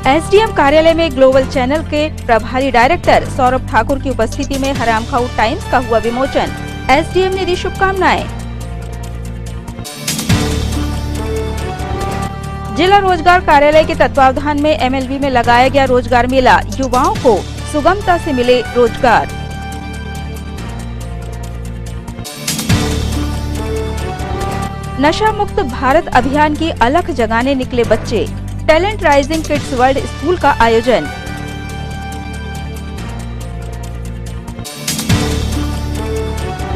SDM कार्यालय में global channel के प्रभारी डायरेक्टर सौरभ ठाकुर की उपस्थिति में हरामखाऊ टाइम्स का हुआ विमोचन। एसडीएम ने दी शुभकामनाएं। जिला रोजगार कार्यालय के तत्वावधान में एमएलबी में लगाया गया रोजगार मेला। युवाओं को सुगमता से मिले रोजगार। नशा मुक्त भारत अभियान की अलख जगाने निकले बच्चे। Talent rising kids world school का आयोजन।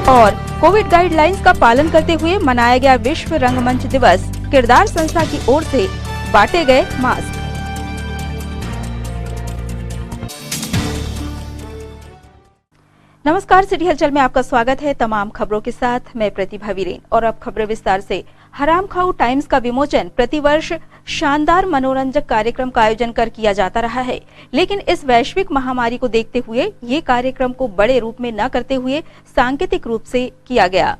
और कोविड गाइडलाइंस का पालन करते हुए मनाया गया विश्व रंगमंच दिवस। किरदार संस्था की ओर से बांटे गए मास्क। नमस्कार, सिटी हलचल में आपका स्वागत है। तमाम खबरों के साथ मैं प्रतिभा वीरेन। और अब खबरें विस्तार से। हरामखाऊ टाइम्स का विमोचन। प्रतिवर्ष शानदार मनोरंजक कार्यक्रम का आयोजन कर किया जाता रहा है, लेकिन इस वैश्विक महामारी को देखते हुए ये कार्यक्रम को बड़े रूप में न करते हुए सांकेतिक रूप से किया गया।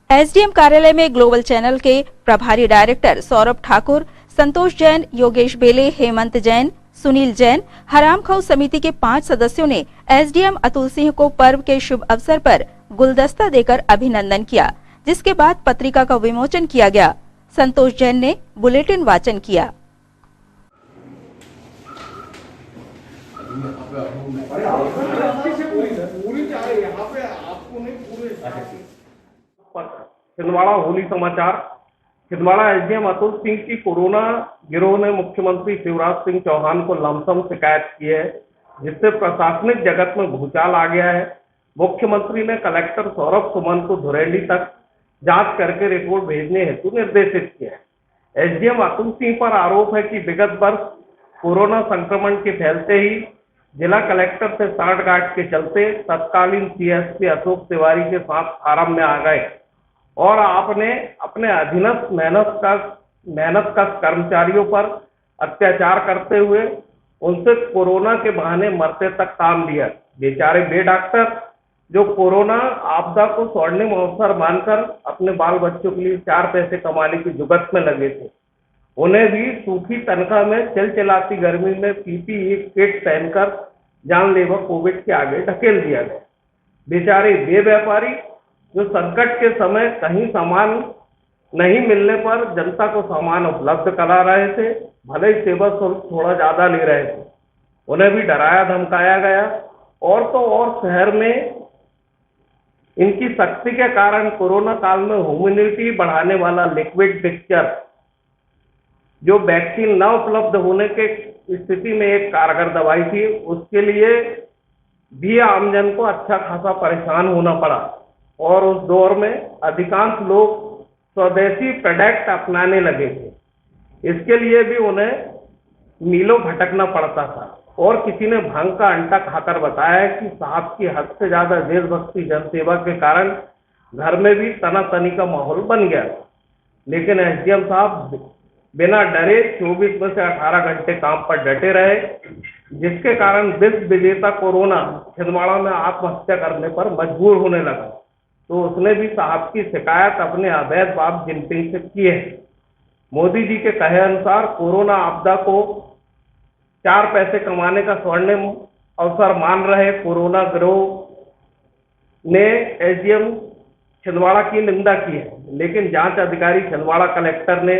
एसडीएम कार्यालय में ग्लोबल चैनल के प्रभारी डायरेक्टर सौरभ ठाकुर, संतोष जैन, योगेश बेले, हेमंत जैन, सुनील जैन, हरामखाऊ समिति के 5 सदस्यों ने एसडीएम अतुल सिंह को पर्व के शुभ अवसर पर गुलदस्ता देकर अभिनंदन किया, जिसके बाद पत्रिका का विमोचन किया गया। संतोष जैन ने बुलेटिन वाचन किया। छिंदवाड़ा होली समाचार। छिंदवाड़ा एसडीएम अतुल सिंह की कोरोना गिरोह ने मुख्यमंत्री शिवराज सिंह चौहान को लमसम शिकायत की है, जिससे प्रशासनिक जगत में भूचाल आ गया है। मुख्यमंत्री ने कलेक्टर सौरभ सुमन को धुरैली तक जांच करके रिपोर्ट भेजने हेतु निर्देशित किया है। एसडीएम अतुल सिंह पर आरोप है कि विगत वर्ष कोरोना संक्रमण के फैलते ही जिला कलेक्टर से सांठगांठ के चलते तत्कालीन सीएसपी अशोक तिवारी के साथ फार्म में आ गए और आपने अपने अधीनस्थ मेहनतकश कर्मचारियों पर अत्याचार करते हुए उनसे कोरोना के बहाने मरते तक काम लिया। बेचारे बेडॉक्टर जो कोरोना आपदा को स्वर्णिम अवसर मानकर अपने बाल बच्चों के लिए 4 पैसे कमाने की जुगत में लगे थे, उन्हें भी सूखी तनख्वाह में चिलचिलाती गर्मी में पीपीई किट पहनकर जानलेवा कोविड के आगे ढकेल दिया गया। बेचारे वे व्यापारी जो संकट के समय कहीं सामान नहीं मिलने पर जनता को सामान उपलब्ध करा रहे थे, भले ही सेवा शुल्क थोड़ा ज्यादा ले रहे थे, उन्हें भी डराया धमकाया गया। और तो और शहर में इनकी सख्ती के कारण कोरोना काल में ह्यूमिनिटी बढ़ाने वाला लिक्विड मिक्सचर, जो वैक्सीन न उपलब्ध होने के स्थिति में एक कारगर दवाई थी, उसके लिए भी आमजन को अच्छा खासा परेशान होना पड़ा। और उस दौर में अधिकांश लोग स्वदेशी प्रोडक्ट अपनाने लगे थे। इसके लिए भी उन्हें मीलों भटकना पड़ता था। और किसी ने भांग का अंटा खाकर बताया कि साहब की हद से ज्यादा देशभक्ति जनसेवा के कारण घर में भी तनातनी का माहौल बन गया। लेकिन एसडीएम साहब बिना डरे 24 में से 18 घंटे काम पर डटे रहे, जिसके कारण विश्व विजेता कोरोना छिंदवाड़ा में आत्महत्या करने पर मजबूर होने लगा। तो उसने भी साहब की शिकायत अपने अवैध बाप जिनपिंग से की है। मोदी जी के कहे अनुसार कोरोना आपदा को 4 पैसे कमाने का स्वर्णिम अवसर मान रहे कोरोना गिरोह ने एसडीएम छिंदवाड़ा की निंदा की है, लेकिन जांच अधिकारी छिंदवाड़ा कलेक्टर ने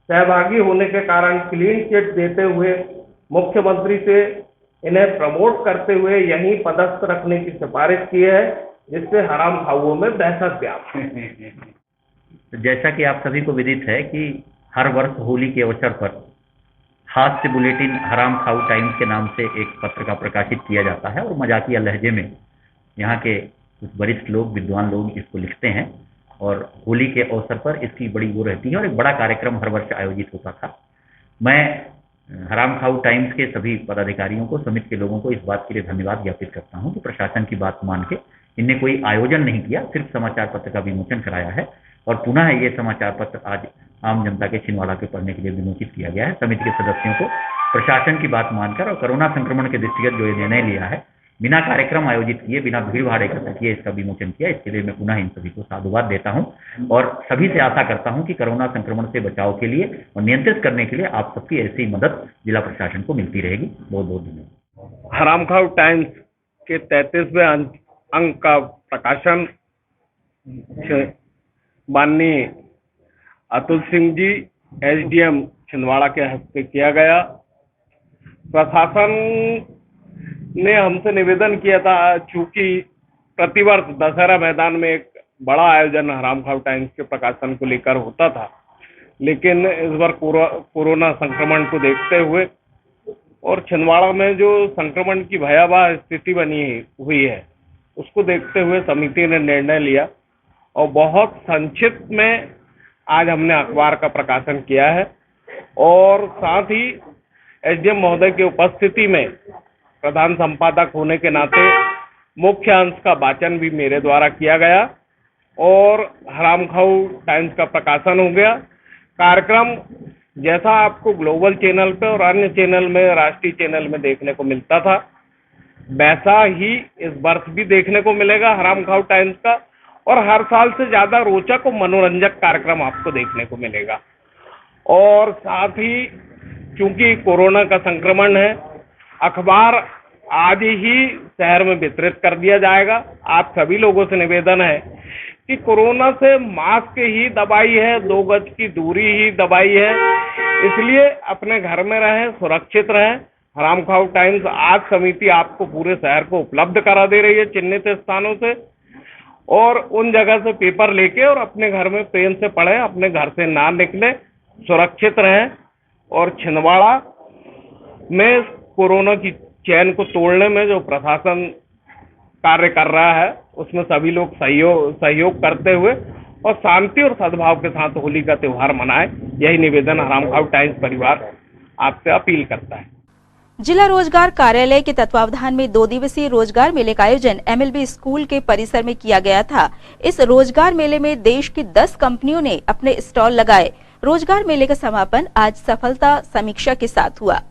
सहभागी होने के कारण क्लीन चिट देते हुए मुख्यमंत्री से इन्हें प्रमोट करते हुए यहीं पदस्थ रखने की सिफारिश की है, जिससे हरामखाऊओं में दहशत व्याप्त। जैसा कि आप सभी को विदित है कि हर वर्ष होली के अवसर पर हास्य बुलेटिन हरामखाऊ टाइम्स के नाम से एक पत्रिका प्रकाशित किया जाता है और मजाकिया लहजे में यहाँ के कुछ वरिष्ठ लोग, विद्वान लोग इसको लिखते हैं और होली के अवसर पर इसकी बड़ी वो रहती है और एक बड़ा कार्यक्रम हर वर्ष आयोजित होता था। मैं हरामखाऊ टाइम्स के सभी पदाधिकारियों को, समिति के लोगों को इस बात के लिए धन्यवाद ज्ञापित करता हूं कि प्रशासन की बात मान के इनने कोई आयोजन नहीं किया, सिर्फ समाचार पत्र का विमोचन कराया है और पुनः ये समाचार पत्र आज आम जनता के छिंदवाड़ा के पढ़ने के लिए विमोचित किया गया है। समिति के सदस्यों को प्रशासन की बात मानकर और कोरोना संक्रमण के दृष्टिगत जो ये निर्णय लिया है, बिना कार्यक्रम आयोजित किए, बिना भीड़ भाड़ एकत्र किए इसका विमोचन किया। इसके लिए मैं पुनः इन सभी को साधुवाद देता हूं और सभी से आशा करता हूं कि कोरोना संक्रमण से बचाव के लिए और नियंत्रित करने के लिए आप सबकी ऐसी ही मदद जिला प्रशासन को मिलती रहेगी। बहुत बहुत धन्यवाद। हरामखाव टाइम्स के 33वें अंक का प्रकाशन माननीय अतुल सिंह जी एसडीएम छिंदवाड़ा के हस्ते किया गया। प्रशासन ने हमसे निवेदन किया था, चूंकि प्रतिवर्ष दशहरा मैदान में एक बड़ा आयोजन हरामखाव टाइम्स के प्रकाशन को लेकर होता था, लेकिन इस बार कोरोना संक्रमण को देखते हुए और छिंदवाड़ा में जो संक्रमण की भयावह स्थिति बनी हुई है उसको देखते हुए समिति ने निर्णय लिया और बहुत संक्षिप्त में आज हमने अखबार का प्रकाशन किया है और साथ ही एसडीएम महोदय की उपस्थिति में प्रधान संपादक होने के नाते मुख्य अंश का वाचन भी मेरे द्वारा किया गया और हरामखाव टाइम्स का प्रकाशन हो गया। कार्यक्रम जैसा आपको ग्लोबल चैनल पे और अन्य चैनल में, राष्ट्रीय चैनल में देखने को मिलता था, वैसा ही इस वर्ष भी देखने को मिलेगा हरामखाव टाइम्स का और हर साल से ज्यादा रोचक और मनोरंजक कार्यक्रम आपको देखने को मिलेगा। और साथ ही चूंकि कोरोना का संक्रमण है, अखबार आज ही शहर में वितरित कर दिया जाएगा। आप सभी लोगों से निवेदन है कि कोरोना से मास्क ही दवाई है, 2 गज की दूरी ही दवाई है, इसलिए अपने घर में रहें, सुरक्षित रहें। हरामखाव टाइम्स आज समिति आपको पूरे शहर को उपलब्ध करा दे रही है चिन्हित स्थानों से, और उन जगह से पेपर लेके और अपने घर में पेन से पढ़ें, अपने घर से ना निकलें, सुरक्षित रहें। और छिंदवाड़ा में कोरोना की चैन को तोड़ने में जो प्रशासन कार्य कर रहा है उसमें सभी लोग सहयोग करते हुए और शांति और सद्भाव के साथ होली का त्योहार मनाएं, यही निवेदन हरामखाव टाइम्स परिवार आपसे अपील करता है। जिला रोजगार कार्यालय के तत्वावधान में 2 दिवसीय रोजगार मेले का आयोजन एमएलबी स्कूल के परिसर में किया गया था। इस रोजगार मेले में देश की 10 कंपनियों ने अपने स्टॉल लगाए। रोजगार मेले का समापन आज सफलता समीक्षा के साथ हुआ।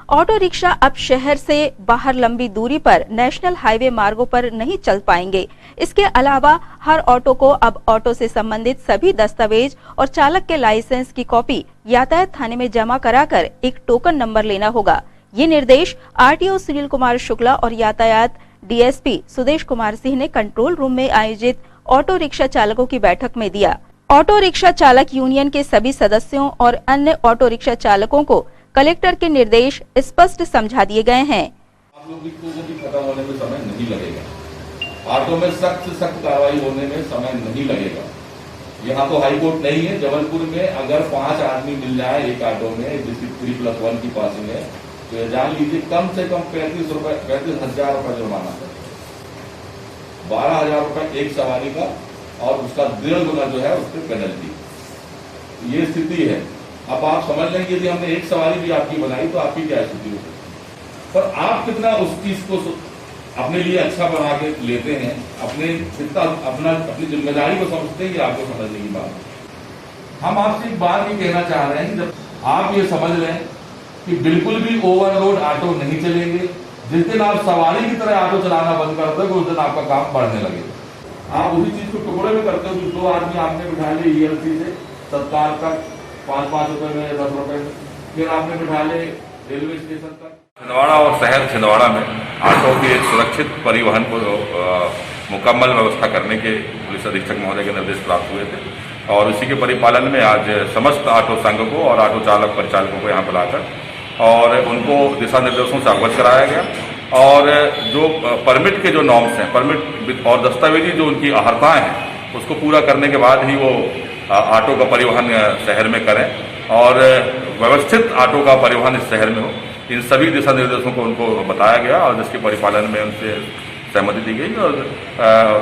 ऑटो रिक्शा अब शहर से बाहर लंबी दूरी पर नेशनल हाईवे मार्गों पर नहीं चल पाएंगे। इसके अलावा हर ऑटो को अब ऑटो से संबंधित सभी दस्तावेज और चालक के लाइसेंस की कॉपी यातायात थाने में जमा कराकर एक टोकन नंबर लेना होगा। ये निर्देश आरटीओ सुनील कुमार शुक्ला और यातायात डीएसपी सुदेश कुमार सिंह ने कंट्रोल रूम में आयोजित ऑटो रिक्शा चालकों की बैठक में दिया। ऑटो रिक्शा चालक यूनियन के सभी सदस्यों और अन्य ऑटो रिक्शा चालकों को कलेक्टर के निर्देश स्पष्ट समझा दिए गए हैं। आप लोग को भी खत्म होने में समय नहीं लगेगा। ऑटो में सख्त से सख्त कार्रवाई होने में समय नहीं लगेगा। यहाँ तो हाई कोर्ट नहीं है। जबलपुर में अगर 5 आदमी मिल जाए एक ऑटो में, जिसकी 3+1 की पासिंग है, तो जान लीजिए कम से कम 35,000 रुपए जुर्माना है, 12,000 रुपए एक सवारी का और उसका 1.5 गुना जो है उसकी पेनल्टी। ये स्थिति है। अब आप समझ लेंगे यदि हमने एक सवारी भी आपकी बनाई तो आपकी क्या स्थिति होगी, पर आप कितना उस चीज को अपने लिए अच्छा बना के लेते हैं, कितना अपनी जिम्मेदारी को समझते हैं, ये आपको समझने की बात है। हम आपसे एक बात ये कहना चाह रहे हैं, जब आप ये समझ लें कि बिल्कुल भी ओवरलोड ऑटो नहीं चलेंगे। जिस दिन आप सवारी की तरह ऑटो चलाना बंद कर दोगे उस दिन आपका काम बढ़ने लगेगा। आप उसी चीज को टुकड़े में करते हो कि 2 आदमी आपने बिठा लिए ईएलसी से तत्काल तक 5-5 रुपए में, 10 रुपए में, फिर आपने बिठा ले रेलवे स्टेशन तक। छिंदवाड़ा और शहर छिंदवाड़ा में ऑटो के सुरक्षित परिवहन को मुकम्मल व्यवस्था करने के पुलिस अधीक्षक महोदय के निर्देश प्राप्त हुए थे और इसी के परिपालन में आज समस्त ऑटो संघ को और ऑटो चालक परिचालकों को यहाँ बुलाकर और उनको दिशा निर्देशों से अवगत कराया गया और जो परमिट के जो नॉर्म्स हैं, परमिट और दस्तावेजी जो उनकी अहर्ताएँ हैं, उसको पूरा करने के बाद ही वो ऑटो का परिवहन शहर में करें और व्यवस्थित ऑटो का परिवहन इस शहर में हो। इन सभी दिशा निर्देशों को उनको बताया गया और जिसके परिपालन में उनसे सहमति दी गई और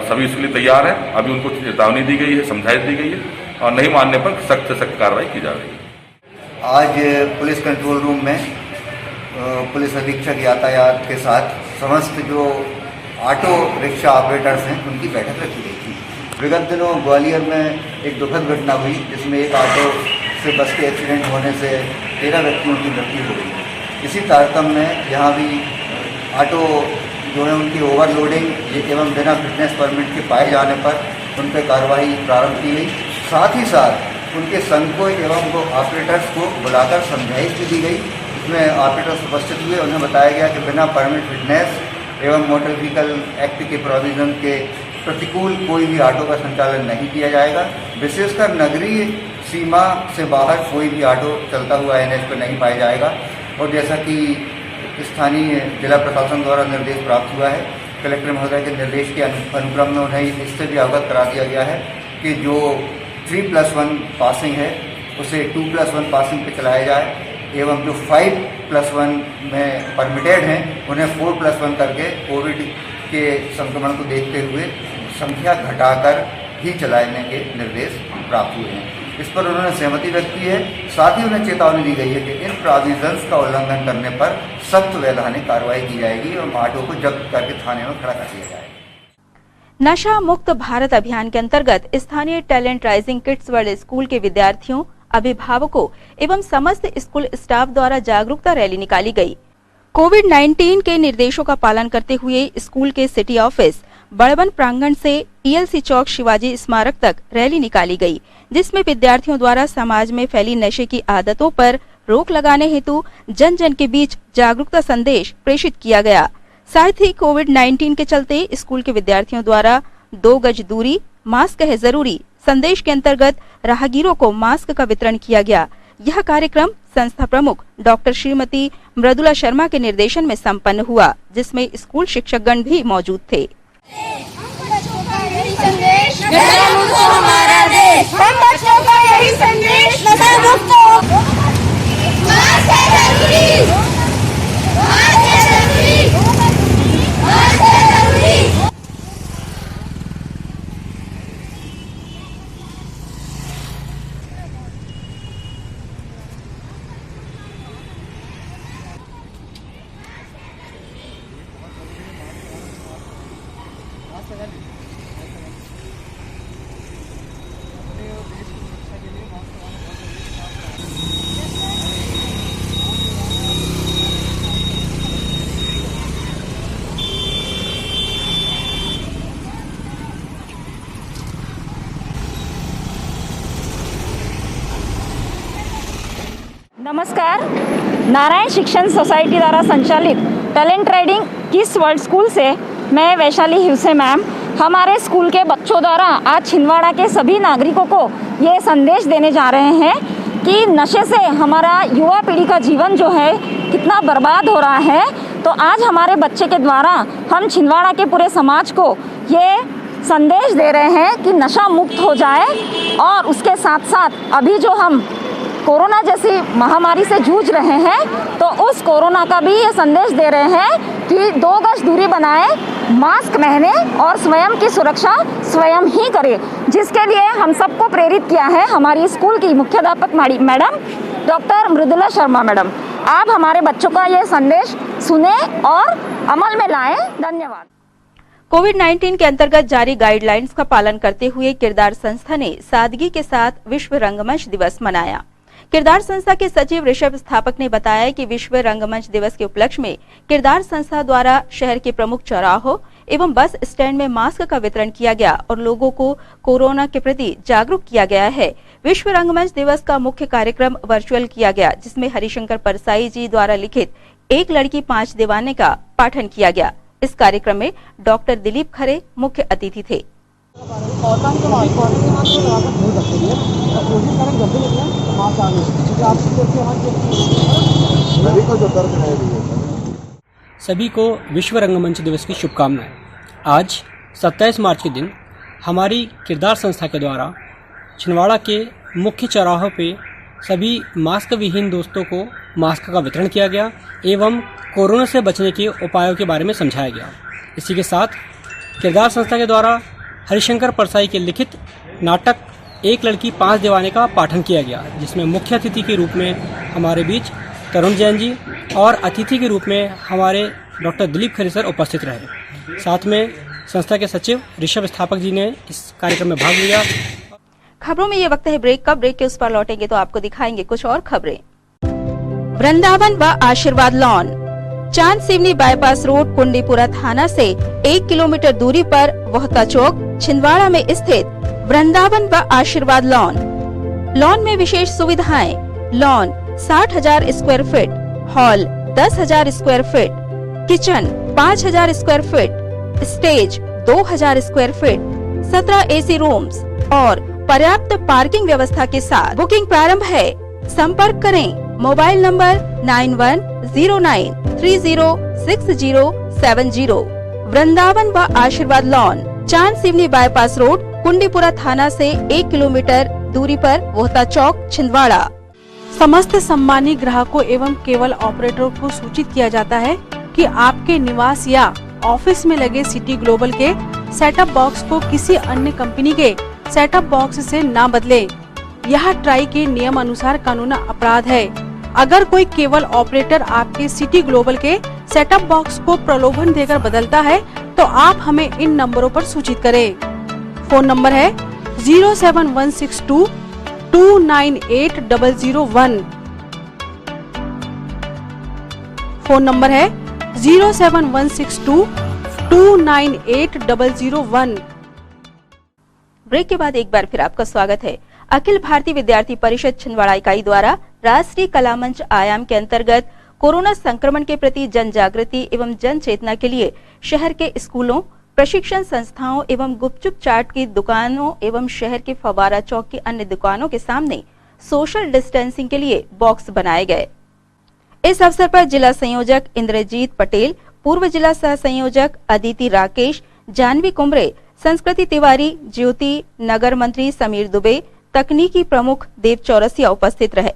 सभी इसके लिए तैयार हैं। अभी उनको चेतावनी दी गई है, समझाइश दी गई है और नहीं मानने पर सख्त से सख्त कार्रवाई की जा रही है। आज पुलिस कंट्रोल रूम में पुलिस अधीक्षक यातायात के साथ समस्त जो ऑटो रिक्शा ऑपरेटर्स हैं उनकी बैठक रखी गई थी। विगत दिनों ग्वालियर में एक दुखद घटना हुई जिसमें एक ऑटो से बस के एक्सीडेंट होने से 13 व्यक्तियों की मृत्यु हो गई। इसी तारतम्य में यहाँ भी ऑटो जो है उनकी ओवरलोडिंग एवं बिना फिटनेस परमिट के पाए जाने पर उन पर कार्रवाई प्रारंभ की गई। साथ ही साथ उनके संघ को एवं वो ऑपरेटर्स को बुलाकर समझाइश भी दी गई। इसमें ऑपरेटर्स उपस्थित हुए, उन्हें बताया गया कि बिना परमिट फिटनेस एवं मोटर व्हीकल एक्ट के प्रोविज़न के प्रतिकूल कोई भी ऑटो का संचालन नहीं किया जाएगा। विशेषकर नगरीय सीमा से बाहर कोई भी ऑटो चलता हुआ NH पर नहीं पाया जाएगा। और जैसा कि स्थानीय जिला प्रशासन द्वारा निर्देश प्राप्त हुआ है, कलेक्टर महोदय के निर्देश के अनुक्रम में उन्हें इससे भी अवगत करा दिया गया है कि जो 3+1 पासिंग है उसे 2+1 पासिंग पे चलाया जाए एवं जो 5+1 में परमिटेड हैं उन्हें 4+1 करके कोविड के संक्रमण को देखते हुए संख्या घटाकर ही चलाने के निर्देश प्राप्त हुए हैं। इस पर उन्होंने सहमति व्यक्त की है। साथ ही उन्हें चेतावनी दी गई है कि इन प्रोविजंस का उल्लंघन करने पर सख्त वैधानिक कार्रवाई की जाएगी और ऑटो को जब्त करके थाने में खड़ा कर दिया जाएगा। नशा मुक्त भारत अभियान के अंतर्गत स्थानीय talent rising kids world school के विद्यार्थियों, अभिभावकों एवं समस्त स्कूल स्टाफ द्वारा जागरूकता रैली निकाली गई। कोविड-19 के निर्देशों का पालन करते हुए स्कूल के सिटी ऑफिस बड़बन प्रांगण से TLC चौक शिवाजी स्मारक तक रैली निकाली गई, जिसमें विद्यार्थियों द्वारा समाज में फैली नशे की आदतों पर रोक लगाने हेतु जन जन के बीच जागरूकता संदेश प्रेषित किया गया। साथ ही कोविड-19 के चलते स्कूल के विद्यार्थियों द्वारा 2 गज दूरी, मास्क है जरूरी संदेश के अंतर्गत राहगीरों को मास्क का वितरण किया गया। यह कार्यक्रम संस्था प्रमुख डॉक्टर श्रीमती मृदुला शर्मा के निर्देशन में संपन्न हुआ, जिसमें स्कूल शिक्षकगण भी मौजूद थे। नशा मुक्त हो हमारा देश, हम बच्चों का यही संदेश, नशा मुक्त हो। मास्क है जरूरी, मास्क है जरूरी, मास्क है जरूरी। नमस्कार। नारायण शिक्षण सोसाइटी द्वारा संचालित talent riding kids world school से मैं वैशाली हिवसे मैम हमारे स्कूल के बच्चों द्वारा आज छिंदवाड़ा के सभी नागरिकों को ये संदेश देने जा रहे हैं कि नशे से हमारा युवा पीढ़ी का जीवन जो है कितना बर्बाद हो रहा है। तो आज हमारे बच्चे के द्वारा हम छिंदवाड़ा के पूरे समाज को ये संदेश दे रहे हैं कि नशा मुक्त हो जाए और उसके साथ साथ अभी जो हम कोरोना जैसी महामारी से जूझ रहे हैं तो उस कोरोना का भी ये संदेश दे रहे हैं कि 2 गज दूरी बनाए, मास्क पहने और स्वयं की सुरक्षा स्वयं ही करें, जिसके लिए हम सबको प्रेरित किया है हमारी स्कूल की मुख्याध्यापक madam doctor Mridula Sharma madam. आप हमारे बच्चों का ये संदेश सुने और अमल में लाएं। धन्यवाद। कोविड-19 के अंतर्गत जारी गाइडलाइंस का पालन करते हुए किरदार संस्था ने सादगी के साथ विश्व रंगमंच दिवस मनाया। किरदार संस्था के सचिव ऋषभ स्थापक ने बताया कि विश्व रंगमंच दिवस के उपलक्ष्य में किरदार संस्था द्वारा शहर के प्रमुख चौराहों एवं बस स्टैंड में मास्क का वितरण किया गया और लोगों को कोरोना के प्रति जागरूक किया गया है। विश्व रंगमंच दिवस का मुख्य कार्यक्रम वर्चुअल किया गया, जिसमें हरिशंकर परसाई जी द्वारा लिखित एक लड़की 5 दीवाने का पाठन किया गया। इस कार्यक्रम में डॉक्टर दिलीप खरे मुख्य अतिथि थे। सभी को विश्व रंगमंच दिवस की शुभकामनाएं। आज 27 मार्च के दिन हमारी किरदार संस्था के द्वारा छिंदवाड़ा के मुख्य चौराहों पे सभी मास्क विहीन दोस्तों को मास्क का वितरण किया गया एवं कोरोना से बचने के उपायों के बारे में समझाया गया। इसी के साथ किरदार संस्था के द्वारा हरिशंकर परसाई के लिखित नाटक एक लड़की 5 दीवाने का पाठन किया गया, जिसमें मुख्य अतिथि के रूप में हमारे बीच तरुण जैन जी और अतिथि के रूप में हमारे डॉक्टर दिलीप खरे सर उपस्थित रहे। साथ में संस्था के सचिव ऋषभ स्थापक जी ने इस कार्यक्रम में भाग लिया। खबरों में ये वक्त है ब्रेक का। ब्रेक के उस पर लौटेंगे तो आपको दिखाएंगे कुछ और खबरें। वृंदावन व आशीर्वाद लॉन, चांद सिवनी बाईपास रोड, कुंडीपुरा थाना से 1 किलोमीटर दूरी पर वोहता चौक, छिंदवाड़ा में स्थित वृंदावन व आशीर्वाद लॉन में विशेष सुविधाएं। Lawn 60,000 square feet, hall 10,000 square feet, kitchen 5,000 square feet, stage 2,000 square feet, 17 AC rooms और पर्याप्त पार्किंग व्यवस्था के साथ बुकिंग प्रारंभ है। संपर्क करें। Mobile number 9109306070। वृंदावन व आशीर्वाद लॉन, चांद सिवनी बाईपास रोड, कुंडीपुरा थाना से 1 किलोमीटर दूरी पर वोहता चौक, छिंदवाड़ा। समस्त सम्मानी ग्राहकों एवं केबल ऑपरेटरों को सूचित किया जाता है कि आपके निवास या ऑफिस में लगे सिटी ग्लोबल के सेटअप बॉक्स को किसी अन्य कंपनी के सेटअप बॉक्स से ना बदलें। यह ट्राई के नियम अनुसार कानूनी अपराध है। अगर कोई केबल ऑपरेटर आपके सिटी ग्लोबल के सेटअप बॉक्स को प्रलोभन देकर बदलता है तो आप हमें इन नंबरों पर सूचित करें। फोन नंबर है 07162298001। फोन नंबर है 07162298001। ब्रेक के बाद एक बार फिर आपका स्वागत है। अखिल भारतीय विद्यार्थी परिषद छिंदवाड़ा इकाई द्वारा राष्ट्रीय कला मंच आयाम के अंतर्गत कोरोना संक्रमण के प्रति जन जागृति एवं जन चेतना के लिए शहर के स्कूलों, प्रशिक्षण संस्थाओं एवं गुपचुप चाट की दुकानों एवं शहर के फवारा चौक की अन्य दुकानों के सामने सोशल डिस्टेंसिंग के लिए बॉक्स बनाए गए। इस अवसर पर जिला संयोजक इंद्रजीत पटेल, पूर्व जिला सह संयोजक अदिति राकेश, जानवी कुमरे, संस्कृति तिवारी, ज्योति, नगर मंत्री समीर दुबे, तकनीकी प्रमुख देव चौरसिया उपस्थित रहे।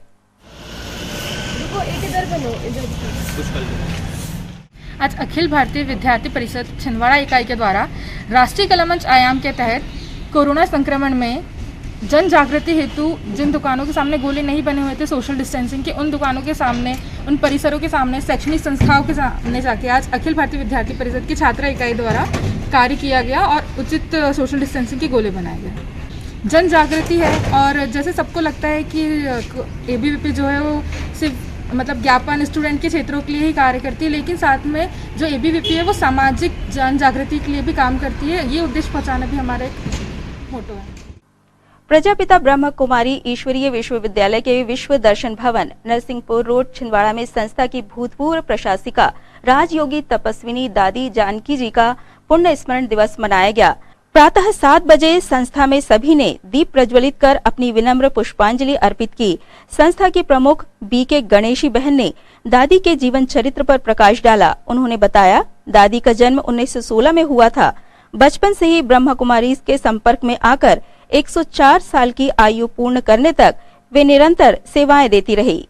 आज अखिल भारतीय विद्यार्थी परिषद छिंदवाड़ा इकाई के द्वारा राष्ट्रीय कला मंच आयाम के तहत कोरोना संक्रमण में जन जागृति हेतु जिन दुकानों के सामने गोले नहीं बने हुए थे सोशल डिस्टेंसिंग के, उन दुकानों के सामने, उन परिसरों के सामने, शैक्षणिक संस्थाओं के सामने जाके आज अखिल भारतीय विद्यार्थी परिषद की छात्रा इकाई द्वारा कार्य किया गया और उचित सोशल डिस्टेंसिंग के गोले बनाए गए। जन जागृति है और जैसे सबको लगता है कि एबीवीपी जो है वो सिर्फ मतलब ज्ञापन स्टूडेंट के क्षेत्रों के लिए ही कार्य करती है, लेकिन साथ में जो एबीवीपी है वो सामाजिक जन जागृति के लिए भी काम करती है। ये उद्देश्य पहुंचाना भी हमारा एक मोटो है। प्रजापिता ब्रह्म कुमारी ईश्वरीय विश्वविद्यालय के विश्व दर्शन भवन नरसिंहपुर रोड छिंदवाड़ा में संस्था की भूतपूर्व प्रशासिका राजयोगी तपस्विनी दादी जानकी जी का पुण्य स्मरण दिवस मनाया गया। प्रातः 7 बजे संस्था में सभी ने दीप प्रज्वलित कर अपनी विनम्र पुष्पांजलि अर्पित की। संस्था की प्रमुख बीके गणेशी बहन ने दादी के जीवन चरित्र पर प्रकाश डाला। उन्होंने बताया, दादी का जन्म 1916 में हुआ था। बचपन से ही ब्रह्म कुमारी के संपर्क में आकर 104 साल की आयु पूर्ण करने तक वे निरंतर सेवाएं देती रही।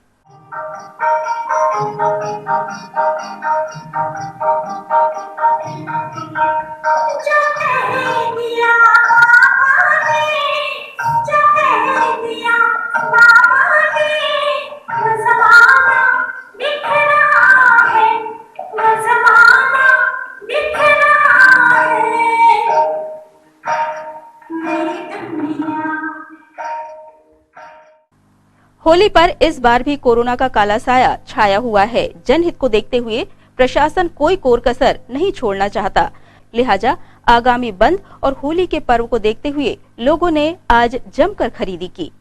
होली पर इस बार भी कोरोना का काला साया छाया हुआ है। जनहित को देखते हुए प्रशासन कोई कोर कसर नहीं छोड़ना चाहता, लिहाजा आगामी बंद और होली के पर्व को देखते हुए लोगों ने आज जमकर खरीदी की।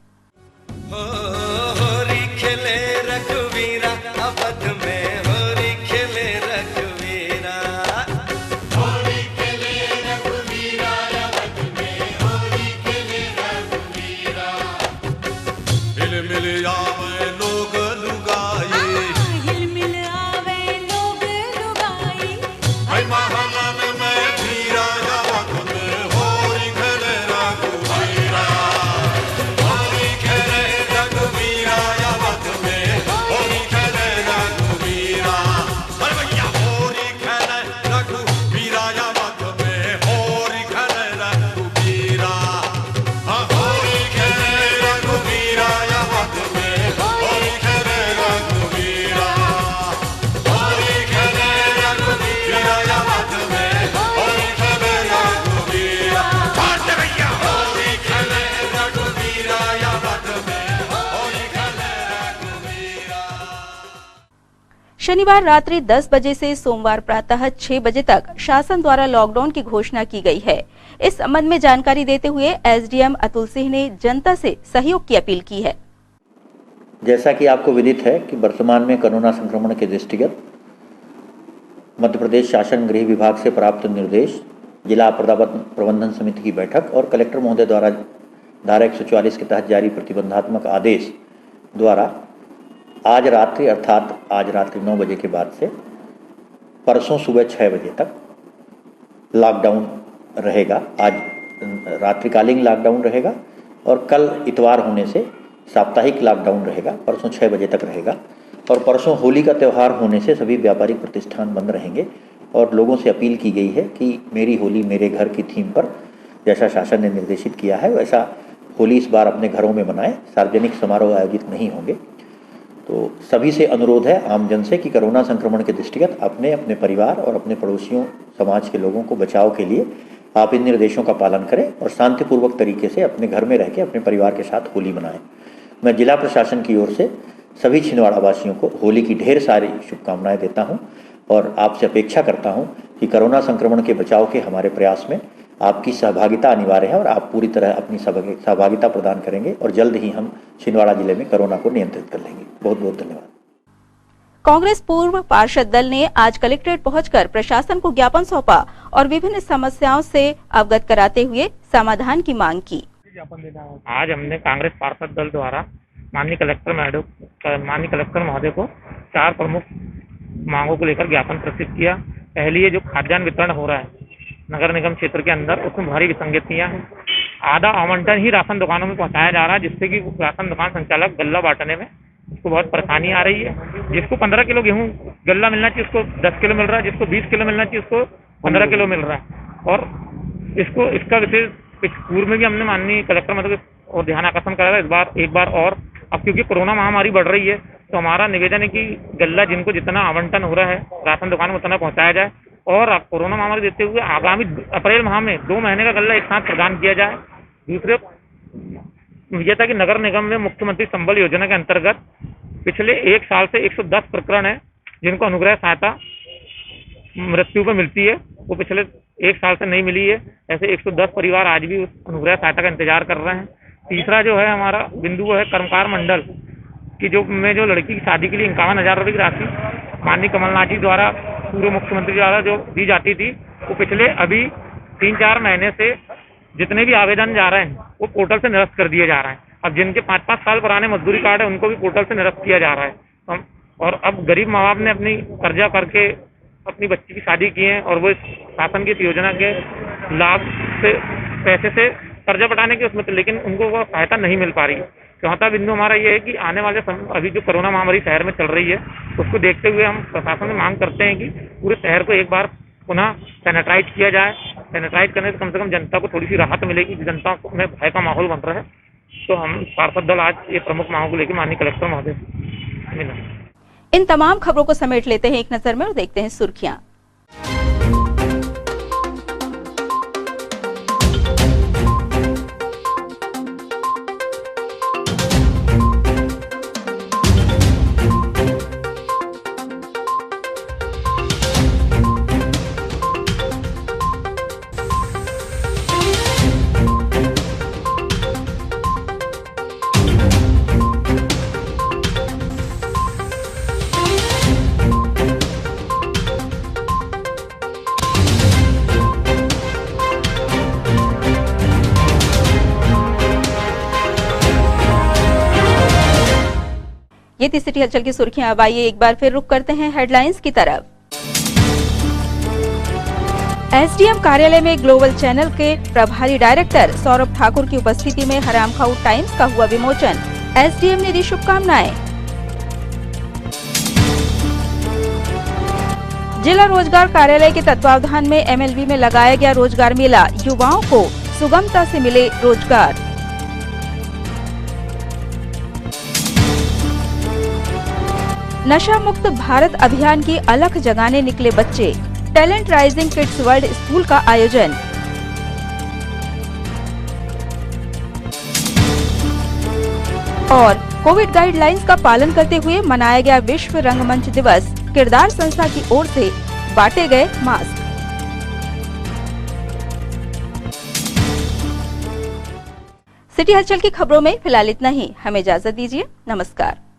शनिवार रात्रि 10 बजे से सोमवार प्रातः 6 बजे तक शासन द्वारा लॉकडाउन की घोषणा की गई है। इस संबंध में जानकारी देते हुए एसडीएम अतुल सिंह ने जनता से सहयोग की अपील की है। जैसा कि आपको विदित है कि वर्तमान में कोरोना संक्रमण के दृष्टिगत मध्य प्रदेश शासन गृह विभाग से प्राप्त निर्देश, जिला आपदा प्रबंधन समिति की बैठक और कलेक्टर महोदय द्वारा धारा 144 के तहत जारी प्रतिबंधात्मक आदेश द्वारा आज रात्रि अर्थात आज रात्रि 9 बजे के बाद से परसों सुबह 6 बजे तक लॉकडाउन रहेगा। आज रात्रिकालीन लॉकडाउन रहेगा और कल इतवार होने से साप्ताहिक लॉकडाउन रहेगा, परसों 6 बजे तक रहेगा। और परसों होली का त्यौहार होने से सभी व्यापारिक प्रतिष्ठान बंद रहेंगे और लोगों से अपील की गई है कि मेरी होली मेरे घर की थीम पर जैसा शासन ने निर्देशित किया है वैसा होली इस बार अपने घरों में मनाएं, सार्वजनिक समारोह आयोजित नहीं होंगे। तो सभी से अनुरोध है आमजन से कि कोरोना संक्रमण के दृष्टिगत अपने अपने परिवार और अपने पड़ोसियों समाज के लोगों को बचाव के लिए आप इन निर्देशों का पालन करें और शांतिपूर्वक तरीके से अपने घर में रह के अपने परिवार के साथ होली मनाएं। मैं जिला प्रशासन की ओर से सभी छिंदवाड़ा वासियों को होली की ढेर सारी शुभकामनाएं देता हूं और आपसे अपेक्षा करता हूं कि कोरोना संक्रमण के बचाव के हमारे प्रयास में आपकी सहभागिता अनिवार्य है और आप पूरी तरह अपनी सहभागिता प्रदान करेंगे और जल्द ही हम छिंदवाड़ा जिले में कोरोना को नियंत्रित कर लेंगे। बहुत बहुत धन्यवाद। कांग्रेस पूर्व पार्षद दल ने आज कलेक्ट्रेट पहुंचकर प्रशासन को ज्ञापन सौंपा और विभिन्न समस्याओं से अवगत कराते हुए समाधान की मांग की। आज हमने कांग्रेस पार्षद दल द्वारा माननीय कलेक्टर महोदय को 4 प्रमुख मांगों को लेकर ज्ञापन प्रस्तुत किया। पहली है जो खाद्यान्न वितरण हो रहा है नगर निगम क्षेत्र के अंदर, उसमें भारी विसंगतियां हैं। आधा आवंटन ही राशन दुकानों में पहुंचाया जा रहा है, जिससे कि राशन दुकान संचालक गल्ला बांटने में उसको बहुत परेशानी आ रही है। जिसको 15 किलो गेहूं गल्ला मिलना चाहिए उसको 10 किलो मिल रहा है, जिसको 20 किलो मिलना चाहिए उसको 15 किलो मिल रहा है। और इसका विशेष पूर्व में भी हमने माननीय कलेक्टर मतलब और ध्यान आकर्षण करा इस बार एक बार और। अब क्योंकि कोरोना महामारी बढ़ रही है तो हमारा निवेदन है कि गल्ला जिनको जितना आवंटन हो रहा है राशन दुकान में उतना पहुंचाया जाए और कोरोना महामारी देते हुए आगामी अप्रैल माह में 2 महीने का गल्ला एक साथ प्रदान किया जाए। दूसरे यह था कि नगर निगम में मुख्यमंत्री संबल योजना के अंतर्गत पिछले 1 साल से 110 प्रकरण है जिनको अनुग्रह सहायता मृत्यु पर मिलती है, वो पिछले 1 साल से नहीं मिली है। ऐसे 110 परिवार आज भी उस अनुग्रह सहायता का इंतजार कर रहे हैं। तीसरा जो है हमारा बिंदु वो है कर्मकार मंडल की जो लड़की की शादी के लिए 51,000 रुपये की राशि माननीय कमलनाथ जी द्वारा पूर्व मुख्यमंत्री द्वारा जो दी जाती थी, वो पिछले अभी 3-4 महीने से जितने भी आवेदन जा रहे हैं वो पोर्टल से निरस्त कर दिए जा रहे हैं। अब जिनके 5-5 साल पुराने मजदूरी कार्ड है उनको भी पोर्टल से निरस्त किया जा रहा है। और अब गरीब माँ बाप ने अपनी कर्जा करके अपनी बच्ची की शादी की है और वो शासन की योजना के लाभ से पैसे से कर्जा पटाने की उसमें, लेकिन उनको वो सहायता नहीं मिल पा रही है। चौथा बिंदु हमारा ये है कि आने वाले समय अभी जो कोरोना महामारी शहर में चल रही है उसको देखते हुए हम प्रशासन से मांग करते हैं कि पूरे शहर को एक बार पुनः सैनिटाइज किया जाए। सैनिटाइज करने से कम जनता को थोड़ी सी राहत मिलेगी, जनता में भय का माहौल बन रहा है। तो हम पार्षद दल आज ये प्रमुख मांगों को लेकर माननीय कलेक्टर महोदय से मिला। इन तमाम खबरों को समेट लेते हैं एक नजर में और देखते हैं सुर्खियां। ये थी सिटी हलचल की सुर्खियां। अब आइए एक बार फिर रुक करते हैं हेडलाइंस की तरफ। एसडीएम कार्यालय में ग्लोबल चैनल के प्रभारी डायरेक्टर सौरभ ठाकुर की उपस्थिति में हरामखाऊ टाइम्स का हुआ विमोचन। एसडीएम ने दी शुभकामनाएं। जिला रोजगार कार्यालय के तत्वावधान में एमएलबी में लगाया गया रोजगार मेला। युवाओं को सुगमता से मिले रोजगार। नशा मुक्त भारत अभियान की अलख जगाने निकले बच्चे। Talent rising kids world school का आयोजन। और कोविड गाइडलाइंस का पालन करते हुए मनाया गया विश्व रंगमंच दिवस। किरदार संस्था की ओर से बांटे गए मास्क। सिटी हलचल की खबरों में फिलहाल इतना ही। हमें इजाजत दीजिए। नमस्कार।